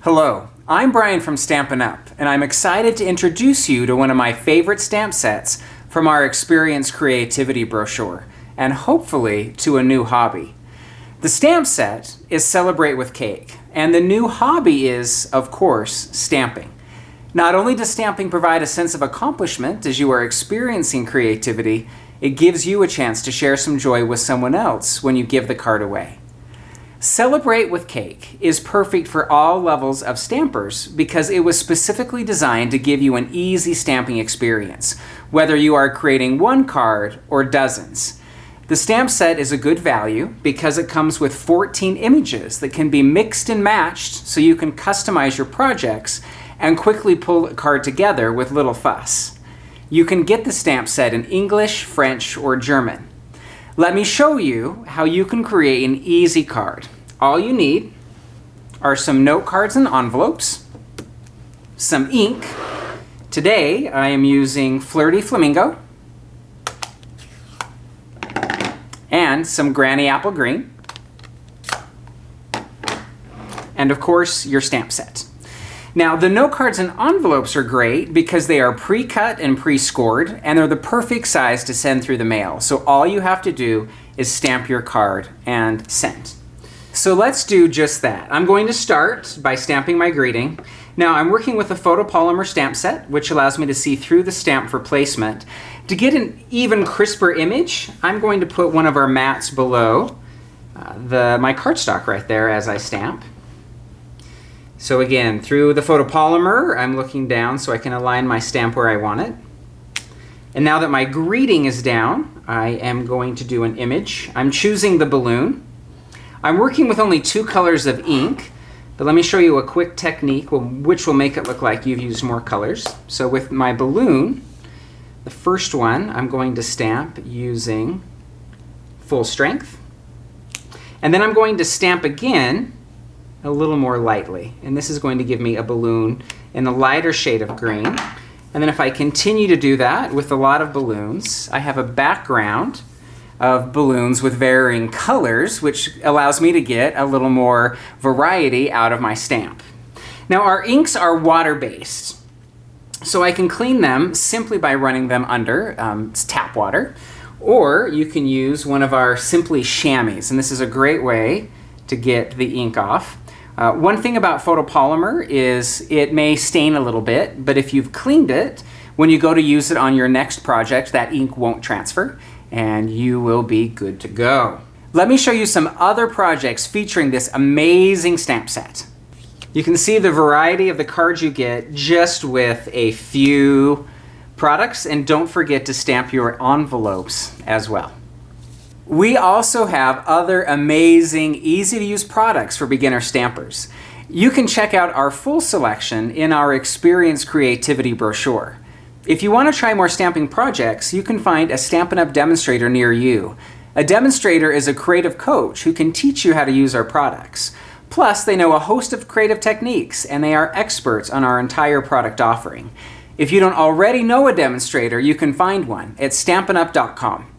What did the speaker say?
Hello, I'm Brian from Stampin' Up, and I'm excited to introduce you to one of my favorite stamp sets from our Experience Creativity brochure, and hopefully to a new hobby. The stamp set is Celebrate with Cake, and the new hobby is, of course, stamping. Not only does stamping provide a sense of accomplishment as you are experiencing creativity, it gives you a chance to share some joy with someone else when you give the card away. Celebrate with Cake is perfect for all levels of stampers because it was specifically designed to give you an easy stamping experience, whether you are creating one card or dozens. The stamp set is a good value because it comes with 14 images that can be mixed and matched so you can customize your projects and quickly pull a card together with little fuss. You can get the stamp set in English, French, or German. Let me show you how you can create an easy card. All you need are some note cards and envelopes, some ink. Today I am using Flirty Flamingo, and some Granny Apple Green, and of course your stamp set. Now, the note cards and envelopes are great because they are pre-cut and pre-scored, and they're the perfect size to send through the mail. So all you have to do is stamp your card and send. So let's do just that. I'm going to start by stamping my greeting. Now, I'm working with a photopolymer stamp set, which allows me to see through the stamp for placement. To get an even crisper image, I'm going to put one of our mats below my cardstock right there as I stamp. So again, through the photopolymer, I'm looking down so I can align my stamp where I want it. And now that my greeting is down, I am going to do an image. I'm choosing the balloon. I'm working with only 2 colors of ink, but let me show you a quick technique which will make it look like you've used more colors. So with my balloon, the first one I'm going to stamp using full strength. And then I'm going to stamp again a little more lightly, and this is going to give me a balloon in a lighter shade of green. And then if I continue to do that with a lot of balloons, I have a background of balloons with varying colors, which allows me to get a little more variety out of my stamp. Now, our inks are water-based, so I can clean them simply by running them under tap water, or you can use one of our Simply chamois, and this is a great way to get the ink off. One thing about photopolymer is it may stain a little bit, but if you've cleaned it, when you go to use it on your next project, that ink won't transfer, and you will be good to go. Let me show you some other projects featuring this amazing stamp set. You can see the variety of the cards you get just with a few products, and don't forget to stamp your envelopes as well. We also have other amazing, easy-to-use products for beginner stampers. You can check out our full selection in our Experience Creativity brochure. If you want to try more stamping projects, you can find a Stampin' Up! Demonstrator near you. A demonstrator is a creative coach who can teach you how to use our products. Plus, they know a host of creative techniques, and they are experts on our entire product offering. If you don't already know a demonstrator, you can find one at stampinup.com.